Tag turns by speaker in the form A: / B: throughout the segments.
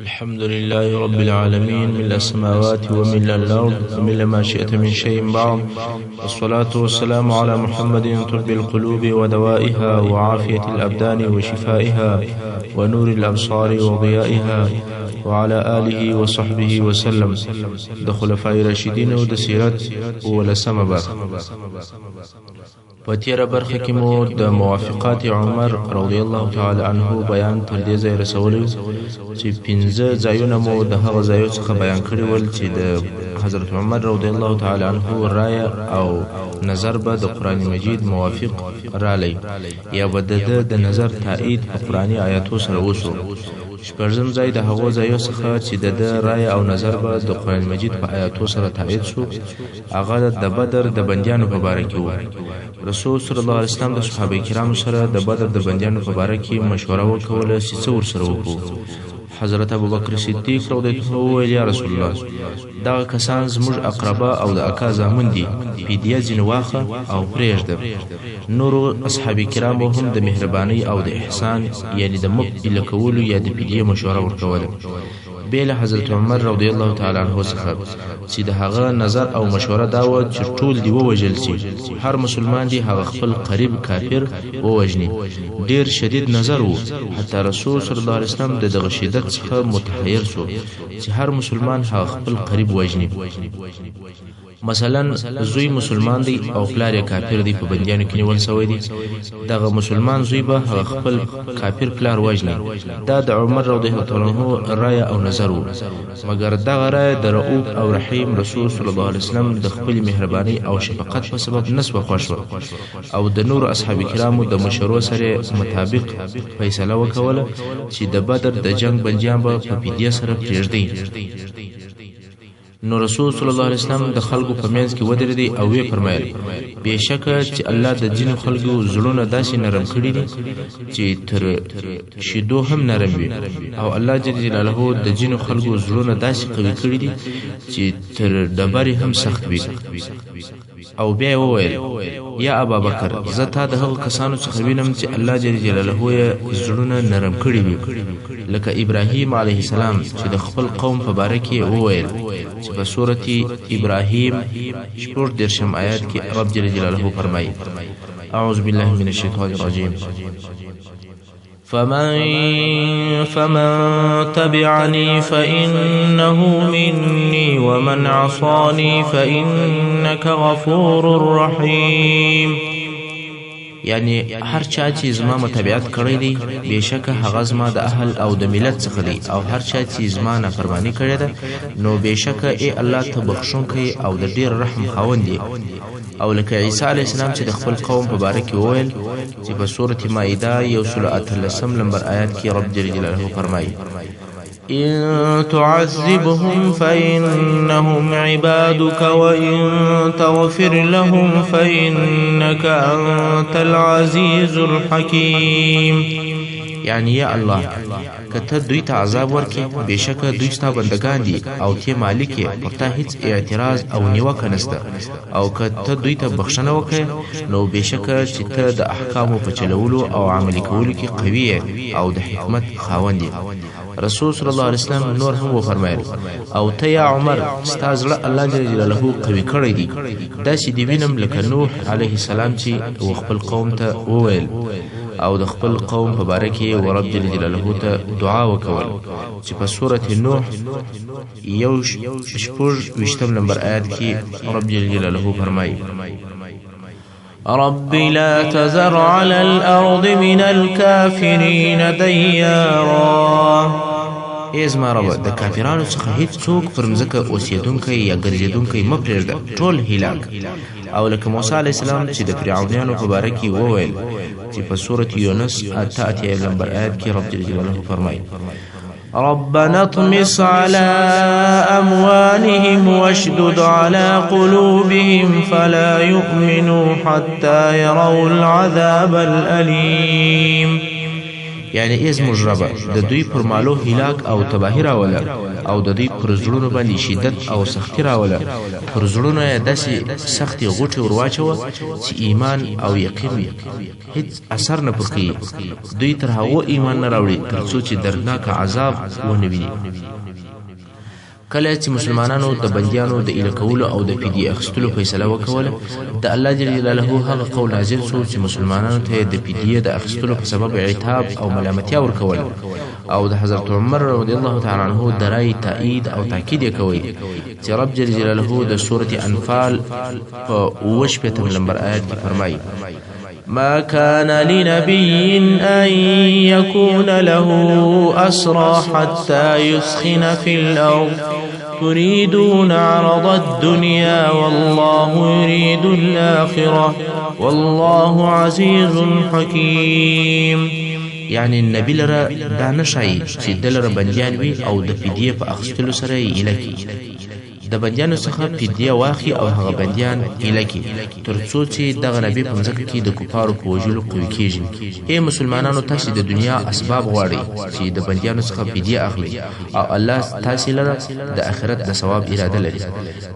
A: الحمد لله رب العالمين، من السماوات ومن الأرض ومن ما شئت من شيء بعد، والصلاة والسلام على محمد طب القلوب ودوائها وعافية الأبدان وشفائها ونور الأبصار وضيائها، وعلى آله وصحبه وسلم. د خلفای راشدین او د سیرت ولسمه برخه. په تیره برخه کې مو د موافقات عمر رضی الله تعالی عنه بیان تر دې ځای رسولی چې 15 ځایونه مو د هغه ځایو څخه بیان کړي ول چې د حضرت عمر رضی الله تعالی عنه رایه او نظر به د قرآن مجید موافق رالی یا به د نظر تایید په قرآني آیاتو سره وسو. شپږم ځای د هغو ځایو څخه چې د رایه او نظر به د قرآن مجید په آیاتو سره تایید شو، هغه د بدر د بندیانو په باره کې و. رسول صلی الله علیه وسلم د صحابه کرامو سره د بدر د بندیانو په باره کې مشوره وکوله چې څه ورسره وکړو. حضرت ابوبکر صدیق رضی الله عنه وویل: یا رسول الله، دغه کسان زموږ اقربا او د اکا زامن دي، فدیه ځینې واخله او پرېږده. نورو اصحاب کرامو هم د مهربانۍ او د احسان یعنی د مبتله کولو یا د فدیه مشوره ورکوله. بې له حضرت عمر رضی الله تعالی عنه څخه چې د هغه نظر او مشوره دا وه چې ټول دې ووژل شي، هر مسلمان دې هغه خپل قریب کافر ووژني. ډېر شدید نظر و، حتی رسول صلی الله علیه وسلم د دغه شدت څخه متحیر شو چې هر مسلمان هغه خپل قریب وژني. مثلا زوی مسلمان دی او پلار کافر دی، په بندیانو کې نیول شوی دی، دغه مسلمان زوی به هغه خپل کافر پلار وژني. دا د عمر رضی الله عنه رایه او نظر و، مګر دغه رایه د رؤوف او رحیم رسول صلی الله علیه وسلم د خپل مهرباني او شفقت په سبب نسبه خوښ او د نور اصحاب کرامو د مشورو سره مطابق فیصله وکوله چې د بدر د جنگ بندیان به په فدیه سره پرېږدي. نو رسول صلی الله علیه وسلم د خلکو په منځ کې ودرېدی او وی فرمایل: بېشکه چې الله د ځینو خلکو زړونه داسې نرم کړي دي چې تر شیدو هم نرم وي، او الله جل جلاله د ځینو خلکو زړونه داسې قوي کړي دي چې تر ډبرې هم سخت وي. او بیا وویل: یا ابابکر، زه تا د هغو کسانو څخه وینم چې الله جل جلاله یې زړونه نرم کړي وي، لکه ابراهیم علیه السلام چې د خپل قوم په باره کې وویل چې په سورة ابراهیم 14 آیات کې رب جل جلاله فرمایي: اعوذ بالله من الشیطان الرجیم، فمن تبعني فإنه مني ومن عصاني فإنك غفور رحيم. یعنی هر چا چې زما متابعت کړی دی، بېشکه هغه زما د اهل او د ملت څخه دی، او هر چا چې زما نافرماني کړې ده، نو بېشکه ای الله ته بخښونکی او د ډېر رحم خاوند دی. او لکه عیسی علیه السلام چې د خپل قوم په باره کې وویل چې په سورة مائده 118 آیات کې رب جل جلاله فرمایي: إن تعذبهم فإنهم عبادك وإن تغفر لهم فإنك أنت العزيز الحكيم. یعنی یا الله، که ته دوی ته عذاب ورکې، بېشکه دوی ستا بندگان دي او ته مالک یې، پر تا هیڅ اعتراض او نیوکه نشته. او که ته دوی ته بخښنه وکړې، نو بېشکه چې ته د احکامو په چلولو او عملي کولو کې قوي یې او د حکمت خاوند یې. رسول صلی الله علیه وسلم نور هم وفرمایل: او ته یا عمر، ستا زړه الله جل جلاله قوي کړی دی، داسې دې وینم لکه نوح علیه السلام چې و خپل قوم ته وویل او د خپل قوم په باره کې و رب جل جلاله ته دعا وکول چې په سورة نوح 26 آیات کې رب جل جلاله فرمایي: رب لا تذر على الأرض من الكافرين ديارا. ای زما رب، د کافرانو څخه هیڅ څوک پر مځکه اوسېدونکی یا ګرځېدونکی مه پرېږده، ټول هلاک. او لکه موسی علیه السلام چې د فرعونیانو په باره کې وویل چې په سورة یونس 8 آیات کې رب جل جلاله فرمایي: ربنا اطمس على أموالهم واشدد على قلوبهم فلا يؤمنوا حتى يروا العذاب الأليم. یعنی ای زموږ ربه د دوی پر مالو هلاک او تباهي راوله او د دوی پر زړونو باندې شدت او سختي راوله پر زړونو یې داسې سختي غوټې ور واچوه چې ایمان او یقین هیڅ اثر نه پر کوي دوی تر هغو ایمان نه راوړي تر څو چې دردناک عذاب ونه ویني کله چې مسلمانانو د بندیانو د ایله کولو او د فدیې اخیستلو فیصله وکوله د الله جل جلاله هغه قول نازل شو چې مسلمانانو ته د فدیې د اخیستلو په سبب عتاب او ملامتیا ورکول او د حضرت عمر رضی الله تعالی عنه د رای تایید او تاکید یې کوي چې رب جل جلاله د سورة انفال په 28 نمبر آیت کې فرمایي ما كان لنبي أن يكون له أسرى حتى يثخن في الأرض تريدون عرض الدنيا والله يريد الآخرة والله عزيز حكيم يعني النبي لرا دا نشای چې دلره بندیان وي او د فدیه په اخیستلو سره یې الکی د بندیانو څخه فدیه واخی او هغه بندیان الکی تر څو چې دغه نبی په ځکه کې د کفارو په وجلو قوي کیږي ای مسلمانانو تاسو د دنیا اسباب غواړئ چې د بندیانو څخه فدیه اخلي او الله تاسو لره د آخرت د ثواب اراده لري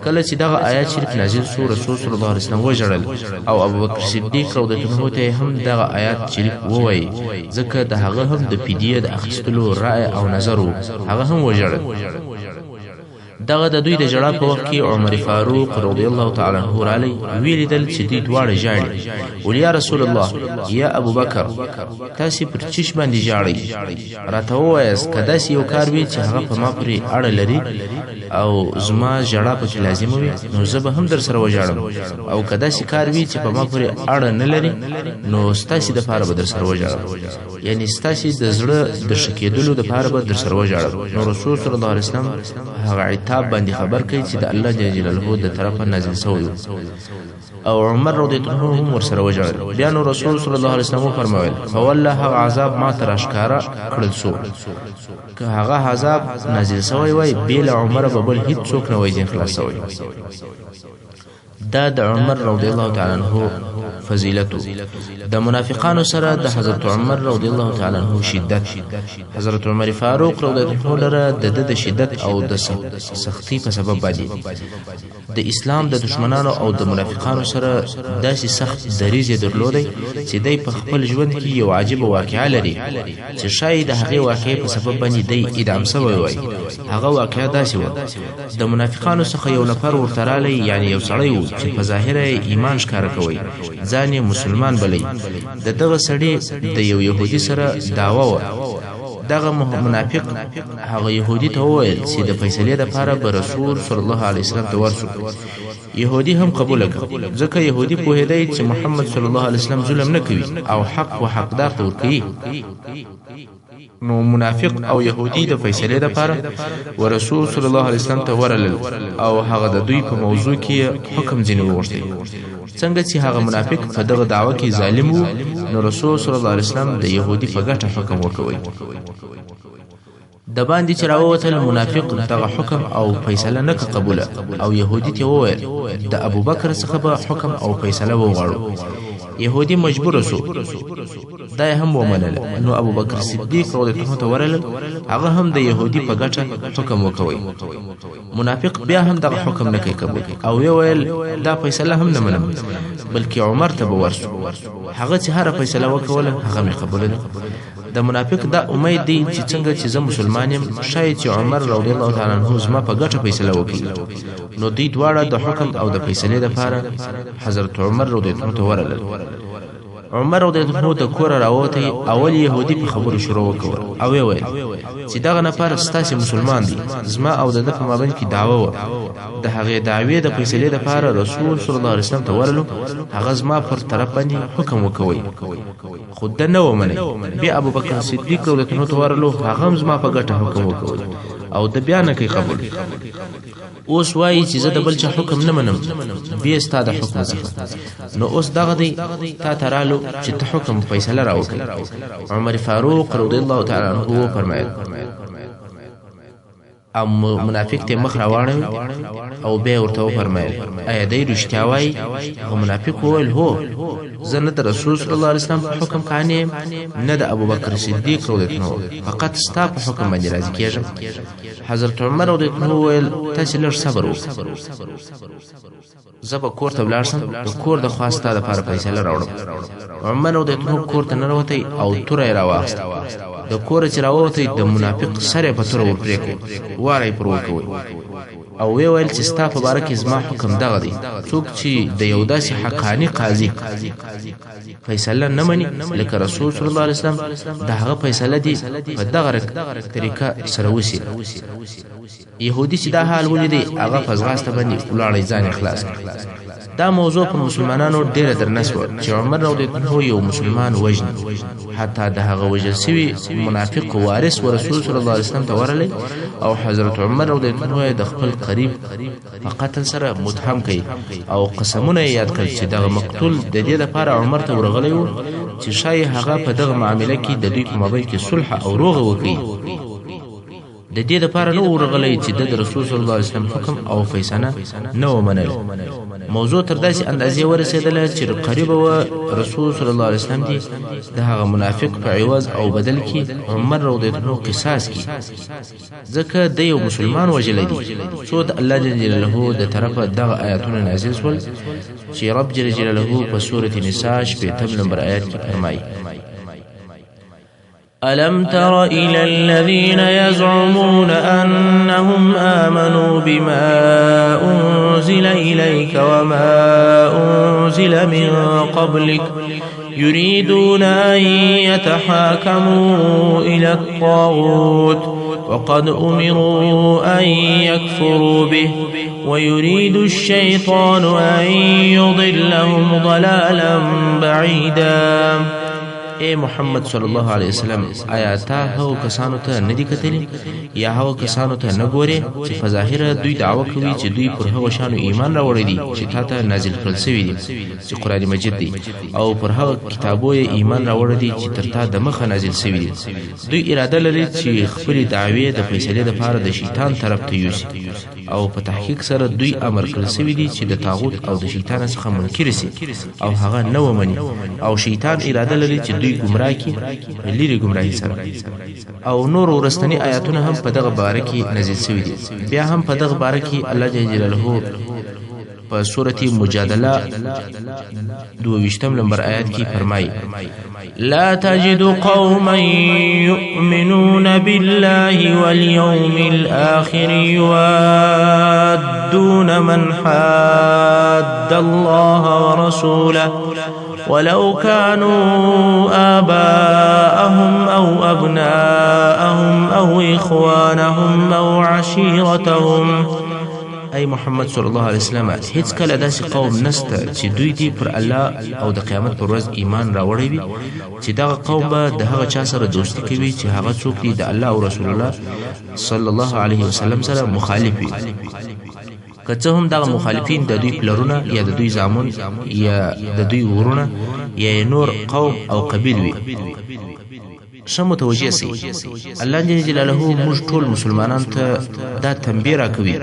A: کله چې دغه آیات شریف نازل شو رسول صلی الله علیه وسلم وژړل او ابوبکر صدیق رضی الله عنه ته هم دغه آیات شریف ووایي ځکه د هغه هم د فدیه د اخیستلو رائے او نظر هغه هم وژړل دغه د دوی د جړا په وخت کې عمر فاروق رضی الله تعالی عنہ علی ویلیدل چې دوی دواړه ژاړي ولیا رسول الله یا ابو بکر تاسو پر چش باندې ژاړئ راته وایاست کدا سی یو کار وی چې هغه په ما پرې اړه لري او زما جړا په لازم وي نو زه به هم در سره وژاړم او کدا سی کار وی چې په ما پرې اړه نه لري نو ستاسو د پاره به در سره وژاړم یعنی ستاسو د زړه د شکیدلو د پاره به در سره وژاړم نو رسول صلی الله علیه وسلم هغه عتاب باندې خبر کوي چې د الله جل جلاله د طرفه نازل شوی او عمر رضی الله عنه هم ورسره وژړل بیا نو رسول صلی الله علیه وسلم فرمایل فوالله هغه عذاب ما تر اشکارا کړل شو که هغه عذاب نازل شوی وای بیل عمر به بل هیڅ څوک نه وای خلاص شوی دا د عمر رضی الله تعالی عنہ فضیلت د منافقانو سره د حضرت عمر رضی الله تعالی عنہ شدت حضرت عمر فاروق رضی الله عنه لره د شدت او د سختی په سبب باندې د اسلام د دشمنانو او د منافقانو سره داسې سخت دریځ درلودي چې دای په خپل ژوند کې یو عجیب واقعه لري چې شاید د هغه واقعې په سبب باندې دای اعدام شوی وای هغه واقعه داسې و د منافقانو څخه یو نفر ورترالی یعنی یو سړی و چې په ظاهر ایمان ښکارا کوي ځان مسلمان بلی دغه سړی د یو يهودي سره دعوا و دغه منافق هغه يهودي ته وویل چې د فیصلې لپاره به رسول صلی الله علیه وسلم ته ورسو يهودي هم قبول کړ ځکه يهودي په هدايه چې محمد صلی الله علیه وسلم ظلم نه کوي او حق او حقدار ته ورکوي نو منافق او يهودي د فیصلې لپاره ورسول صلی الله علیه وسلم ته ورلل او هغه د دوی په موضوع کې حکم ځینې وغوښتي څنګه چې هغه منافق په دغه دعوه کې ظالم وو نو رسول صلی الله علیه وسلم د يهودي په ګټه حکم وکوي د باندې چې راووتل منافق دغه حکم او فیصله نه قبوله او يهودي ته وویل د ابو بکر څخه به حکم او فیصله وغواړو يهودي مجبور شو دا هم ومنل نو ابو بکر صدیق رضی الله عنه ورل هغه هم د يهودي په ګټه حکم وکوي منافق بیا هم دغه حکم نه کوي قبول او ویل دا فیصله هم نه منم بلکې عمر ته ورسو هغه چې هر فیصله وکوله هغه می قبول د منافق دا امید دی چې څنګه چې زه مسلمان یم شاید چې عمر رضی الله تعالی عنہ زما په ګټه فیصله وکړي نو دوی دواړه د حکم او د فیصلې لپاره حضرت عمر رضی الله عنه ورلل عمر رضی الله عنه د کور راوته اول يهودي په خبرو شروع وکړ او ویل چې دغه نفر ستاسو مسلمان دی زما او د په مابین کې دعوه و د هغه دعوی د فیصلې لپاره رسول صلی الله علیه وسلم ته ورلو هغه زما پر طرف باندې حکم وکوي خود نه ومني بیا ابو بکر صدیق رضی الله عنه ورلو هغه زما په ګټه حکم وکوي او د بیان کوي قبول اوس وایي چې زه د بل چا حکم نه منم بیا ستاسو حکم څخه نو اوس دغه دی تا ترالو چې ته حکم فیصله راوکړي عمر فاروق رضی الله تعالی عنہ فرمایل ام منافق ته مخ راوړل او بیا ورته وفرمایل آیا دی رښتیا وایي؟ هغه منافق وویل هو، زه نه د رسول صلی الله علیه وسلم په حکم قانع یم نه د ابوبکر صدیق رضی الله عنه، فقط ستا په حکم باندې راضي کېږم. حضرت عمر رضی الله عنه وویل تاسې لږ صبر وکړه، زه به کور ته ولاړ شم، د کور د خوا ستا دپاره فیصله راوړم. عمر رضی الله عنه کور ته ننوتی او توره یې راواخیسته. د کوره چې راووتی د منافق سر یې په توره ورپرېښود، واره یې پر وکوئ او وی ویل چې ستا په باره کې زما حکم دغه دی، څوک چې د یو داسې حقاني قاضي فیصله نه مني لکه رسول صلی الله علیه وسلم، د هغه فیصله دي په دغه طریقه سره وسي. یهودي چې دا حال ولیدی هغه په ځغاسته باندې ولاړی، ځان یې خلاص کړ. دا موضوع په مسلمانانو ډیره درنه سوه چې عمر رضی الله عنه یو مسلمان وژني، حتی د هغه وژل سوي منافق وارث و رسول صلی الله علیه وسلم ته ورغلی او حضرت عمر رضی الله عنه د خپل قریب په قتل سره متهم کوي او قسمونه یاد کړي چې دغه مقتول د دې لپاره عمر ته ورغلی و چې شاید هغه په دغه معامله کې د دوی په مابین کې صلح او روغه وکړي. د دې لپاره نه ورغلی چې د رسول صلی الله علیه وسلم حکم او فیصله نه ومنل. موضوع تر داسې اندازې ورسېدله چې قریبه و رسول صلی الله علیه وسلم دي د هغه منافق په عوض او بدل کې عمر رضی الله عنه قصاص کی، ځکه د یو مسلمان وژلی دی. څو د الله جل جلاله د طرفه دغه آیاتونه نازل شول چې رب جل جلاله په سورة نساء 8 نمبر آیات کې فرمایي
B: ألم تر إلى الذين يزعمون أنهم آمنوا بما أنزل إليك وما أنزل من قبلك يريدون أن يتحاكموا إلى الطاغوت وقد أمروا أن يكفروا به ويريد الشيطان أن يضلهم ضلالا بعيدا. اے محمد صلی الله علیه وسلم، آیا تا هغو کسانو ته نه دي کتلي یا هغو کسانو ته نه ګورې چې په ظاهره دوی دعوه کوي چې دوی پر هغو شانو ایمان راوړی دي چې تا ته نازل کړل سوي دي چې قرآن مجید دی، او پر هغو کتابو یې ایمان راوړی دي چې تر تا د مخه نازل سوي دي. دوی اراده لري چې خپلې دعوې د فیصلې دپاره د شیطان طرف ته یوسي، او په تحقیق سره دوی امر کړل سوي دي چې د طاغوت او د شیطان څخه منکر سي او هغه نه ومني، او شیطان اراده لري چې دوی گمراه کی لري گمراهی سره. او نور ورستنی آیاتونه هم په دغه باره کې نازل شوي دي. بیا هم په دغه باره کې الله جل جلاله په سورة مجادله 22 نمبر آیات کې فرمایي لا تجد قوما يؤمنون بالله واليوم الآخر يوادون من حاد الله ورسوله ولو كانوا آباءهم أو أبناءهم أو إخوانهم أو عشيرتهم. ای محمد صلی الله علیه وسلم، هیڅ کله داسې قوم نسته چې دوی دې پر الله او د قیامت پر ورځ ایمان راوړی وي چې دغه قوم به د هغه چا سره دوستي کوي چې هغه څوک دی د الله او رسول الله صلی الله علیه وسلم سره مخالف وي، که څه هم دغه مخالفین د دوی پلرونه یا د دوی زامن یا د دوی ورونه یا نور قوم او قبیل وي. ښه متوجه سئ، الله جل جلاله موږ ټول مسلمانانو ته دا تنبیه راکوي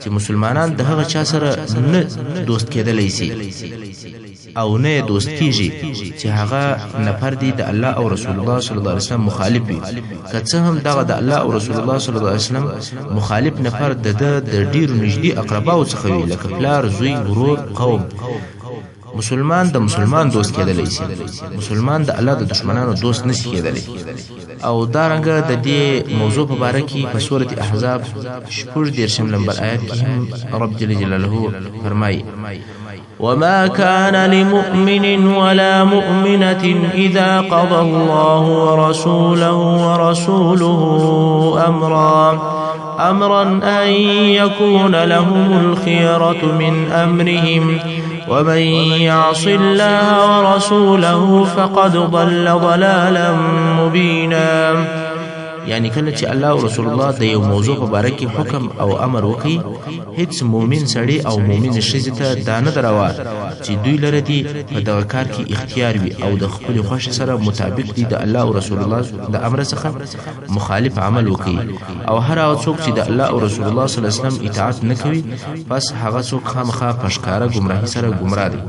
B: چې مسلمانان د هغه چا سره نه دوست کېدلی سي او نه دوست کیږي چې هغه نفر دی د الله او رسول الله صلی الله علیه وسلم مخالف وي، که څه هم دغه د الله او رسول الله صلی الله علیه وسلم مخالف نفر د ډیرو نږدې اقرباو څخه وي، لکه پلار، زوی، ورور، قوم. مسلمان د مسلمان دوست کېدلی سي، مسلمان د الله د دشمنانو دوست نشي کېدلی. او دارنګه د دې موضوع په باره کې په سورة احزاب 14 نمبر آیات کې هم رب جل جلاله فرمایي وما كان لمؤمن ولا مؤمنة إذا قضى الله ورسوله أمرا أن يكون لهم الخيرة من أمرهم ومن يعص الله ورسوله فقد ضل ضلالا مبينا. یعنی کله چې الله او رسول الله د یو موضوع په باره کې حکم او امر وکړي هیڅ مؤمن سړی او مؤمن ښځې ته دا نه دروا چې دوی لره دي په دغه کار کې اختیار وي او د خپل خوښ سره مطابق دي د الله او رسول الله د امر څخه مخالف عمل وکړي او هر هغه څوک چې د الله او رسول الله صلی الله علیه وسلم اطاعت نه کوي پس هغه څوک خامخا په ښکاره ګمراهي سره ګمراه دی.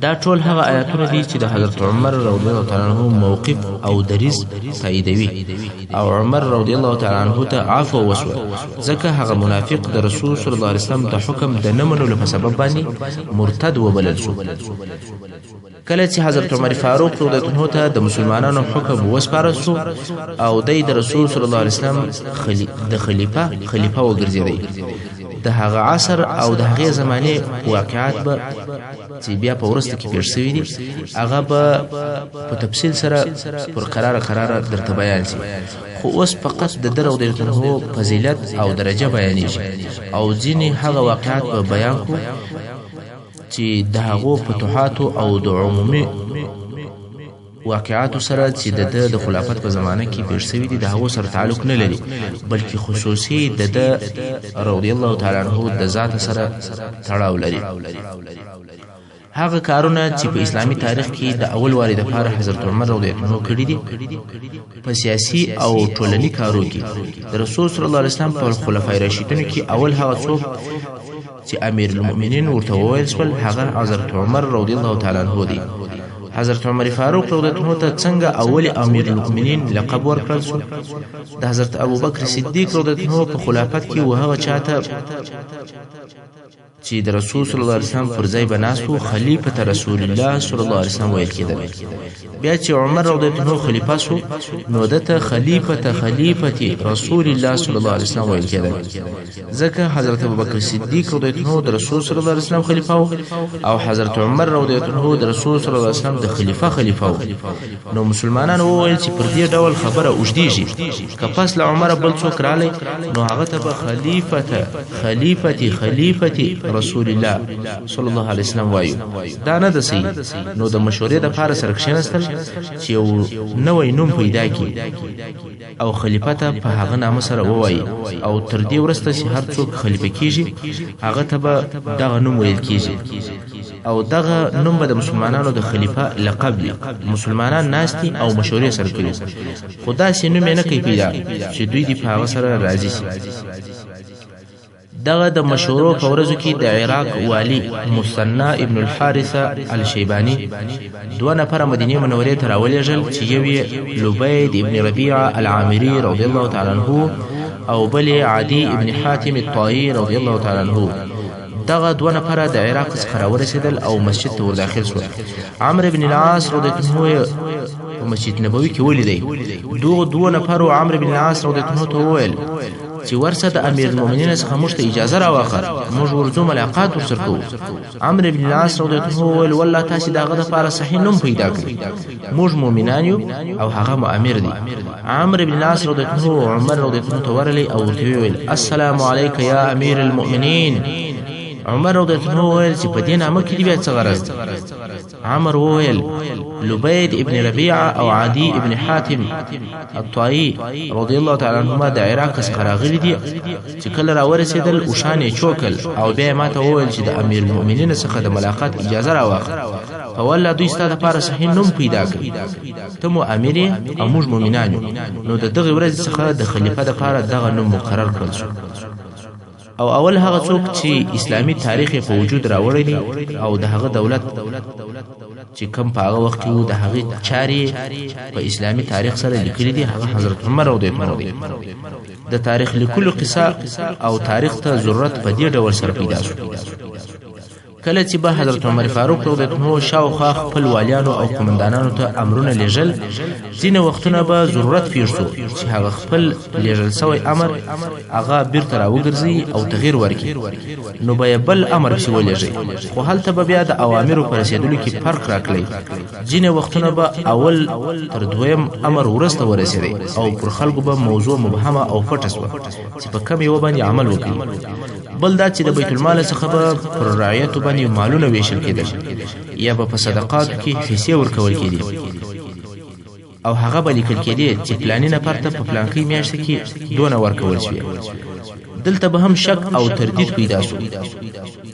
B: دا ټول هغه آیاتونه دي چې د حضرت عمر رضی الله تعالی عنہ موقف او دریز تاییدوي او عمر رضی الله تعالی عنہ ته عفو وشو ځکه هغه منافق د رسول صلی الله علیه وسلم د حکم د نه منلو په سبب باندې مرتد وبلل شو. کله چې حضرت عمر فاروق رضی الله عنه ته د مسلمانانو حکم وسپارل شو او د رسول صلی الله علیه وسلم د خلیفہ وګرځیدي د هغه عصر او د هغه زمانه واقعات به چې بیا په ورسته کې پیښ شوي دي هغه به په تفصیل سره پر قرار درته بیان شي خو اوس فقط د درو د فضیلت او درجه بیانېږي او ځینې هغه واقعات به بیان کو چې د هغو فتوحات او د عمومي واقعات سره چې د خلافت په زمانه کې پیښ شوي دي د هغو سره تعلق نه لري بلکې خصوصي د رضی الله تعالی عنہ د ذات سره تړاو لري. هغه کارونه چې په اسلامي تاریخ کې د اول واري د لپاره حضرت عمر رضی الله عنه کړی دي په سیاسي او ټولني کارو کې د رسول صلی الله علیه وسلم په خلفای راشدینو کې اول هغه څوک چې امیر المؤمنین ورته وویل شول هغه حضرت عمر رضی الله تعالی عنہ دی. حضرت عمر فاروق رضی الله عنه ته څنګه اول امیر المؤمنین لقب ورکړل شو د حضرت ابوبکر صدیق رضی الله عنه په خلافت کې وهغه چاته چې د رسول صلی الله علیه وسلم پر ځای بناسو خلیفۃ رسول الله صلی الله علیه وسلم ویل کېدل. بیا چې عمر رضی الله عنه خلیفہ شو نو دته خلیفۃ رسول الله صلی الله علیه وسلم ویل کېدل ځکه حضرت ابوبکر صدیق رضی الله عنه د رسول صلی الله علیه وسلم خلیفہ او حضرت عمر رضی الله عنه د رسول صلی الله علیه وسلم د خلیفہ نو مسلمانانو وویل چې پر دې ډول خبره اوږدېږي که پس له عمر بل څوک رالی نو هغه ته به خلیفۃ رسول الله صلی الله علیه وسلم وایو دا نه د صحیح نو د مشورې د لپاره سره کښېنستل چې یو نوی نوم پیدا کړي او خلیفہ ته په هغه نامه سره ووایي او تر دې وروسته چې هر څوک خلیفہ کیږي هغه ته به دغه نوم ویل کیږي او دغه نوم به د مسلمانانو د خلیفہ لقب وي. مسلمانان ناستي او مشورې سره کوي خو داسې نوم یې نه کوي پیدا چې دوی دې په هغه سره راضي شي. دغه د مشورو په ورځو کې د عراق والی مثنى ابن الحارث الشیبانی دوه نفر مدینه منورې ته راولېږل چې یو یې لبید ابن ربیعه العامري رضی الله تعالی عنه او بل عدی ابن حاتم الطائي رضی الله تعالی عنه. دغه دوه نفر د عراق څخه راورسېدل او مسجد ته ور داخل شول. عمرو بن العاص رضی الله عنه په مسجد نبوي کې ولیدي. دغه دوه نفر عمرو بن العاص رضی الله عنه ته وویل چې ورسه د امیر المؤمنین څخه موږ ته اجازه راواخله موږ ورځو ملاقات ورسره کوو. عمرو بن العاص رضی الله عنه وویل والله تاسې دغه دپاره صحیح نوم پیدا کړئ موږ مؤمنان یو او هغه مو امیر دی. عمرو بن العاص رضی الله عنه عمر رضی الله عنه ته ورغلی او ورته وویل السلام علیک یا امیر المؤمنین. عمر رضی الله عنه وویل چې په دې نامه کې بیا څه غرض؟ عمر وویل لبید ابن ربیعه او عدی ابن حاتم الطائي رضی الله تعالی عنهما د عراق څخه راغلي دي چې کله راورسېدل اوښان یې چوکل او بیا ما ته وویل چې د امیر المؤمنین څخه د ملاقات اجازه راواخله په والله دوی ستا دپاره صحیح نوم پیدا کړي ته مو امیر یې او موږ مؤمنان یو. نو د دغې ورځې څخه د خلیفه دپاره دغه نوم مقرر کړل شو او اول هغه څوک چې اسلامي تاریخ په وجود راوړی او د هغه دولت چې کم په هغه وخت کې د هغې چارې په اسلامي تاریخ سره لیکلي دي هغه حضرت عمر رضی الله عنه دی. د تاریخ لیکلو قصه او تاریخ ته ضرورت په دې ډول سره پیدا شو کله چې به حضرت عمر فاروق رضی الله عنه شاوخوا خپل والیانو او قومندانانو ته امرونه لیږل ځینې وختونه به ضرورت پیښ شو چې هغه خپل لیږل سوی امر هغه بیرته راوګرځي او تغییر ورکړي نو به بل امر پسې ولېږي خو هلته به بیا د اوامرو په رسېدلو کې فرق راکړي. ځینې وختونه به اول تر دویم امر وروسته ورسېدی او پر خلکو به موضوع مبهمه او پټه شوه چې په کوم یوه باندې عمل وکړي. بل دا چې د بیت المال څخه به پر رعیتو باندې مالونه ویشل کېدل یا به په صدقاتو کې حصې ورکول کېدې. او هغه به لیکل کېدی چې پلاني نفر ته په پلانکۍ میاشت کې دونه ورکول شوی. دلته به هم شک او تردید پیدا شو.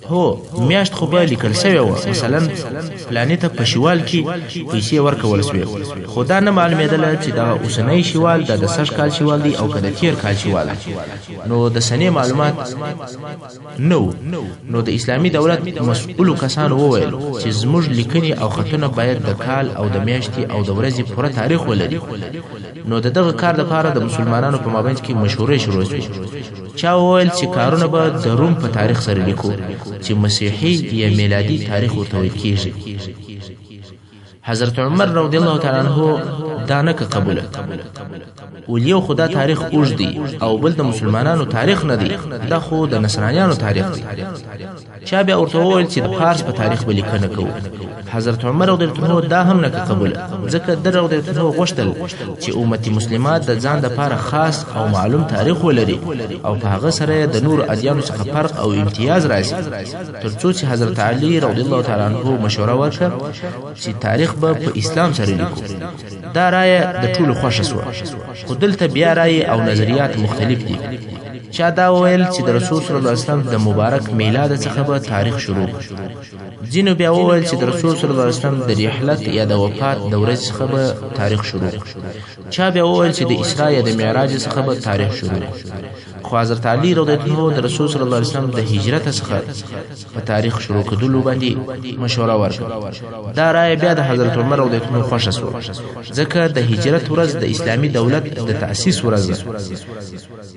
B: هو میاشت خو به لیکل شوی و، مثلا پلانې ته په شوال کې پیسې ورکول شوی، خو دا نه معلومېدله چې دا اوسنی شوال د 10 کال شوال دی او که د تیر کال شوال. نو د سنې معلومات نو د اسلامي دولت مسؤلو کسانو وویل چې زموږ لیکنې او خطونه باید د کال او د میاشتې او د ورځې پوره تاریخ ولري. نو د دغه کار لپاره د مسلمانانو په مابین کې مشورې شروع شوې. چا وویل چې کارونه به د روم په تاریخ سره لیکو چې مسیحي یا میلادي تاریخ ورته ویل کېږي. حضرت عمر رضی الله تعالی عنه دا نه قبول، ول یو خدا تاریخ اوږد دی او بل د مسلمانانو تاریخ نه دی، دا خو د نصرانیانو تاریخ دی. چا بیا ورته وویل چې د فارس په تاریخ به لیکنه کوو. حضرت عمر رضی الله عنه دا هم نه قبول، ځکه د رضی الله عنه غوښتل چې امت مسلمات د ځان لپاره خاص او معلوم تاریخ ولري او په هغه سره د نور ادیانو څخه فرق او امتیاز راځي. ترڅو چې حضرت علی رضی الله تعالی عنه مشوره ورکړه چې تاریخ به په اسلام سره لیکو. دا رایه د ټولو خوښه شوه، خو دلته بیا رایې او نظریات مختلف دي. چا دا ویل چې د رسول صلی الله علیه وسلم د مبارک میلاد څخه به تاریخ شروع، ځینو بیا وویل چې د رسول صلی الله علیه وسلم د رحلت یا د وفات د ورځې څخه به تاریخ شروع، چا بیا وویل چې د اسراء یا د معراج څخه به تاریخ شروع. خو حضرت علی رضی الله عنه د رسول صلی الله علیه وسلم د هجرت څخه په تاریخ شروع کولو باندې مشوره ورکړه. دا رائے بیا د حضرت عمر رضی الله عنه خوښه شو، ځکه د هجرت ورځ د اسلامي دولت د تأسیس ورځ ده.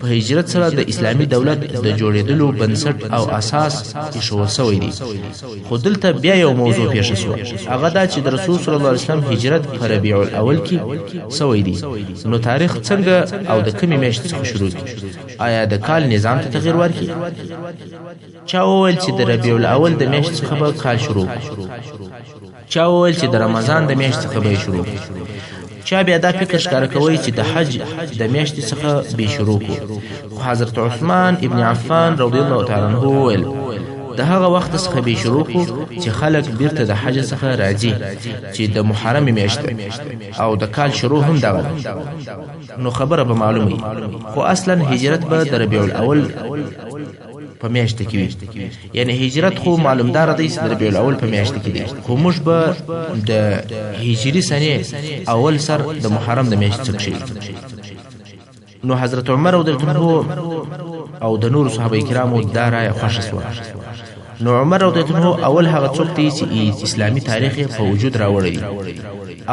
B: په هجرت سره د اسلامي دولت د جوړېدلو بنسټ او اساس ایښودل شوی دی. خو دلته بیا یو موضوع پیښ شو، هغه دا چې د رسول صلی الله علیه وسلم هجرت په ربیع الاول کې شوی دی. نو تاریخ څنګه او د کومې میاشتې څخه شروع دی؟ آیا د کال نظام ته تغییر ورکړي؟ چا وویل چې د ربیع الاول د میاشتې څخه به کال شروع، چا وویل چې د رمضان د میاشتې څخه به شروع، چا بیا دا فکر ښکاره کوي چې د حج د میاشتې څخه به شروع کو. خو حضرت عثمان ابن عفان رضی الله تعالی عنه وویل د هغه وخت څخه به شروع کو چې خلک بیرته د حج څخه راځي چې د محرم میاشت او د کال شروع هم دغه. نو خبره به معلومه، خو اصلا هجرت به د ربیع الاول په میاشت کې وي. یعنی هجرت خو معلومدار دی چې د ربیع الاول په میاشت کې دی، خو موږ به د هجری سنې اول سر د محرم د میاشت څخه شي. نو حضرت عمر رضی الله عنه او د نور صحابه کرامو دا رایه خوښه شوه. نو عمر رضی الله عنه اول هغه څوک دی چې اسلامي تاریخ په وجود راوړی،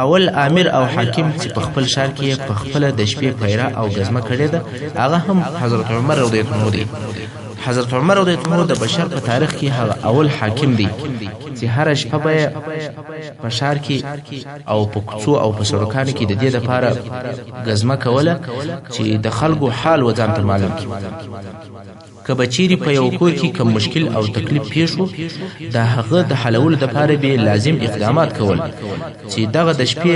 B: اول امیر او حاکم چې په خپل ښار کې په خپل د شپې پیرا او غزمه کړې ده، هغه هم حضرت عمر رضی الله عنه دی. حضرت عمر رضی الله عنه د بشر په تاریخ کې هغه اول حاکم دی چې هر شپه به په ښار کې او په کوڅو او په سړکانو کې د دې لپاره غزمه کوله چې د خلکو حال و ځان ته معلوم کړي. که بچیری په یو کور کې کوم مشکل او تکلیف پیښ شو، د هغه د حلولو لپاره به لازم اقدامات کول. چې دغه د شپې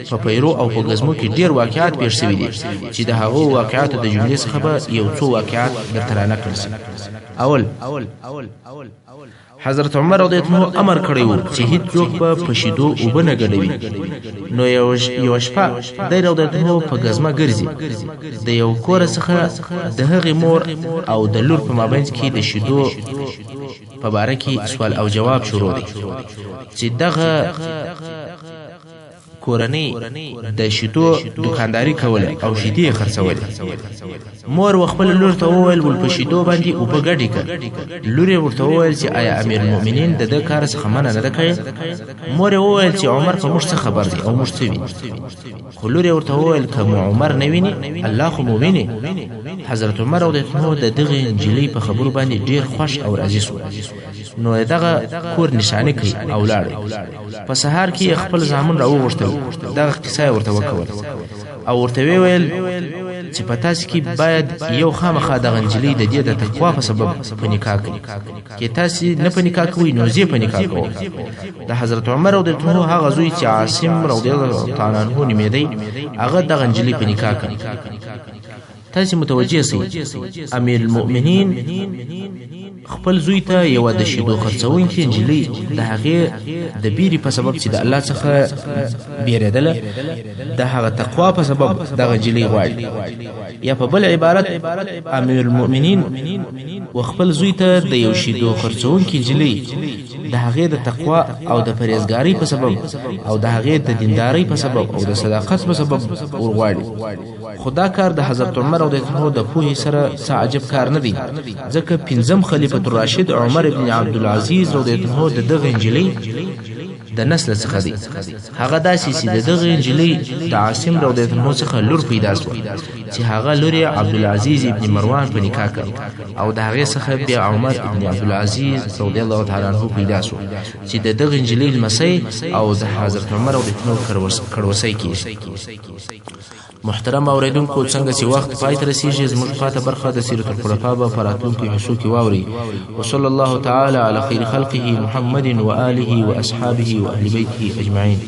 B: په پیرو او په غزمو کې ډیر واقعات پیښ شوي دي چې د هغه واقعاتو د جملې څخه به یو څو واقعات درته رانقل شي. اول حضرت عمر رضی الله عنه امر کړی و چې هیڅ څوک به په شیدو اوبه نه ګډوي. نو یو شپه د رضی الله عنه په غزمه ګرځي، د یو کور څخه د هغې مور او د لور په مابین کې د شیدو په باره کې سوال او جواب شروع دی چې دغه کورنۍ د شیدو دکانداری کوله او شیدې خرڅولې. مور خپل لور ته وویل ول په شیدو باندې اوبه ګډې کړه. لور یې ورته وویل چې آیا امیر المؤمنین د دې کار څخه منع نه ده کړې؟ مور یې وویل چې عمر په موږ څه خبر دی او موږ څه ویني. خو لور یې ورته وویل که مو عمر نه ویني الله خو مو ویني. حضرت عمر رضی الله عنه د دغې نجلۍ په خبرو باندې ډیر خوښ او راضي شو. نو دغه کور نشانه کړي او لاړ. په سهار کې خپل زامن راوغوښتل، دغه قصه ورته وکول او ورته ویل چې په تاسو کې باید یو خامخا د غنجلې د دې د تقوا په سبب په نکاح کړي. کې تاسو نه په نکاح کوئ نو زه په نکاح کوم. د حضرت عمر رضی الله عنه هغه زوی چې عاصم رضی الله تعالی عنه نومېدی، هغه د غنجلې په نکاح کړي. تاسو متوجه سئ امیر المؤمنین خپل زوی ته یوه د شیدو خرڅونکې نجلۍ د هغې د بیرې په سبب چې د الله څخه بیرېدله د هغه تقوا په سبب دغه نجلۍ غواړي یا په بل عبارت امیر المؤمنین و خپل زوی ته د یو شیدو خرڅونکې نجلۍ د هغې د تقوا او د پرهیزګارۍ په سبب او د هغې د دیندارۍ په سبب او د صداقت په سبب ورغواړي خو دا کار د حضرت عمر رضی الله عنه د پوهې سره څه عجب کار نه دی ځکه پنځم خلیفة الراشد عمر ابن عبدالعزیز رضی الله عنه د دغه نجلۍ د نسل څخه دی هغه داسې چې د دغه نجلۍ د عاصم رضی الله عنه څخه لور پیدا شوه چې هغه لور یې عبدالعزیز ابن مروان په نکاح کړ او د هغې څخه بیا عمر ابن عبدالعزیز رضی الله تعالی عنه پیدا شو چې د دغه نجلۍ لمسی او د حضرت عمر رضی الله عنه کړوسی کیږي محترم اوریدونکو څنګه چې وخت پای ته رسیږي زموږ پاته برخه د سیرت الخلفاء به په راتلونکو حصو کې واورئ وصلی الله تعالی علی خیر خلقه محمد و آله و اصحابه و اهل بیته اجمعین